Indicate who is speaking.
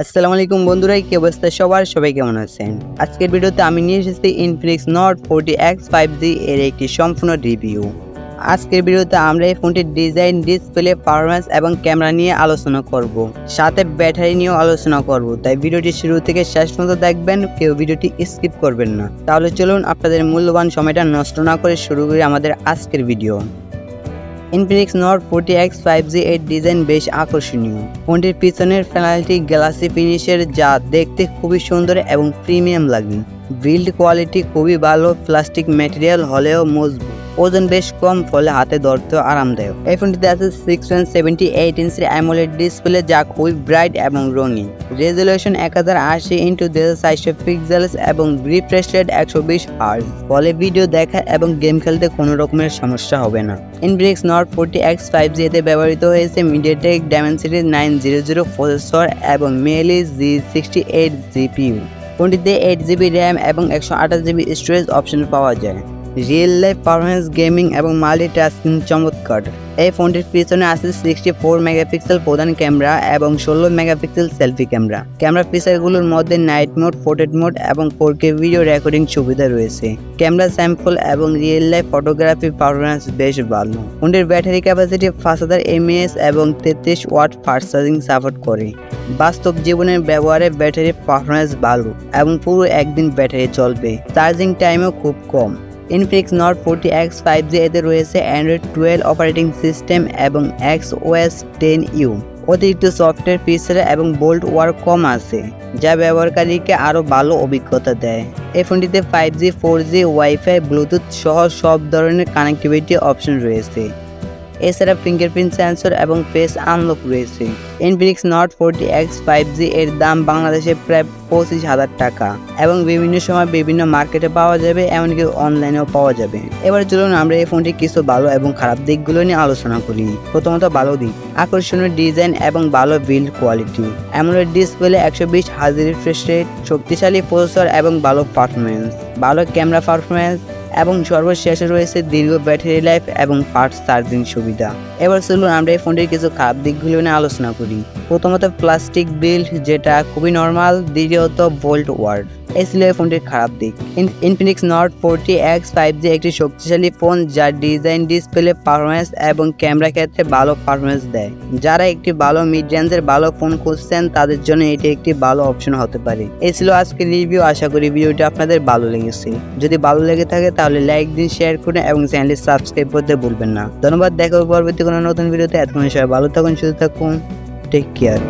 Speaker 1: আসসালামু আলাইকুম বন্ধুরা, কি অবস্থা সবাই কেমন আছেন? আজকের ভিডিওতে আমি নিয়ে এসেছি Infinix Note 40X 5G এর একটি সম্পূর্ণ রিভিউ। আজকের ভিডিওতে আমরা এই ফোনটির ডিজাইন, ডিসপ্লে, পারফরম্যান্স এবং ক্যামেরা নিয়ে আলোচনা করব। সাথে ব্যাটারি নিয়েও আলোচনা করব। তাই ভিডিওটি শুরু থেকে শেষ পর্যন্ত দেখবেন, কেউ ভিডিওটি স্কিপ করবেন না। তাহলে চলুন আপনাদের মূল্যবান সময়টা নষ্ট না করে শুরু করি আমাদের আজকের video. Infinix Note 40X 5G এর ডিজাইন বেশ আকর্ষণীয়। ফোনটির পিছনের প্যানেলটি গ্লাসি ফিনিশের, যা দেখতে খুবই সুন্দর এবং প্রিমিয়াম লাগে। বিল্ড কোয়ালিটি খুবই ভালো, প্লাস্টিক ম্যাটেরিয়াল হলেও মজবুত। ওজন বেশ কম, ফলে হাতে ধরতেও আরামদায়ক। এই ফোনটিতে আছে 6.78 ইঞ্চির অ্যামোলেড ডিসপ্লে, যা খুবই ব্রাইট এবং রঙিন। রেজুলেশন 1080x2400 পিক্সেলস এবং রিফ্রেশ রেট 120 হার্জ, ফলে ভিডিও দেখা এবং গেম খেলতে কোনো রকমের সমস্যা হবে না। Infinix Note 40X 5G এতে ব্যবহৃত হয়েছে MediaTek Dimensity 900 প্রসেসর এবং Mali G68 GPU। ফোনটিতে 8GB RAM এবং 128GB স্টোরেজ অপশন পাওয়া যায়। রিয়েল লাইফ পারফরম্যান্স, গেমিং এবং মাল্টিটাস্কিং চমৎকার। এই ফোনটির পিছনে আছে 64 মেগাপিক্সেল প্রধান ক্যামেরা এবং 16 মেগাপিক্সেল সেলফি ক্যামেরা। ক্যামেরা ফিচারগুলোর মধ্যে নাইট মোড, পোর্ট্রেট মোড এবং 4K ভিডিও রেকর্ডিং সুবিধা রয়েছে। ক্যামেরা স্যাম্পল এবং রিয়েল লাইফ ফটোগ্রাফি পারফরম্যান্স বেশ ভালো। ফোনটির ব্যাটারি ক্যাপাসিটি 5000 mAh এবং 33 ওয়াট ফাস্ট চার্জিং সাপোর্ট করে। বাস্তব জীবনের ব্যবহারে ব্যাটারি পারফরম্যান্স ভালো এবং পুরো একদিন ব্যাটারি চলবে। চার্জিং টাইমও খুব কম। Infinix Note 40X 5G এতে রয়েছে Android 12 অপারেটিং সিস্টেম এবং XOS 10U। অতিরিক্ত সফটওয়্যার ফিচার এবং বোল্ট ওয়ার্ক কম আছে, যা ব্যবহারকারীকে আরও ভালো অভিজ্ঞতা দেয়। এই ফোনটিতে 5G, 4G, ওয়াইফাই, ব্লুটুথ সহ সব ধরনের কানেক্টিভিটি অপশন রয়েছে। এছাড়া ফিঙ্গারপ্রিন্ট সেন্সর এবং ফেস আনলক রয়েছে। Infinix Note 40X 5G এর দাম বাংলাদেশে প্রায় 25,000 টাকা এবং বিভিন্ন সময় বিভিন্ন মার্কেটে পাওয়া যাবে, এমনকি অনলাইনেও পাওয়া যাবে। এবার চলুন আমরা এই ফোনটির কিছু ভালো এবং খারাপ দিকগুলো নিয়ে আলোচনা করি। প্রথমত ভালো দিক: আকর্ষণীয় ডিজাইন এবং ভালো build quality. AMOLED display, 120 hertz refresh rate, শক্তিশালী প্রসেসর এবং ভালো পারফরম্যান্স, ভালো ক্যামেরা পারফরম্যান্স এবং সর্বশেষে রয়েছে দীর্ঘ ব্যাটারি লাইফ এবং ফাস্ট চার্জিং সুবিধা। এবার চলুন আমরা এই ফোনটির কিছু খারাপ দিকগুলো নিয়ে আলোচনা করি। প্রথমত প্লাস্টিক বিল্ড, যেটা খুবই নর্মাল। দ্বিতীয়ত বোল্ট ওয়ার্ড, এই ছিল এই ফোনটির খারাপ দিক। Infinix Note 40X 5G একটি শক্তিশালী ফোন, যা ডিজাইন, ডিসপ্লে, পারফরম্যান্স এবং ক্যামেরা ক্ষেত্রে ভালো পারফরম্যান্স দেয়। যারা একটি ভালো মিড রেঞ্জের ভালো ফোন খুঁজছেন, তাদের জন্য এটি একটি ভালো অপশন হতে পারে। এই ছিল আজকের রিভিউ। আশা করি ভিডিওটি আপনাদের ভালো লেগেছে। যদি ভালো লেগে থাকে তাহলে লাইক দিন, শেয়ার করুন এবং চ্যানেলটি সাবস্ক্রাইব করতে ভুলবেন না। ধন্যবাদ। দেখা হবে পরবর্তী কোনো নতুন ভিডিওতে। এতক্ষণ সবাই ভালো থাকুন, সুস্থ থাকুন। Take care.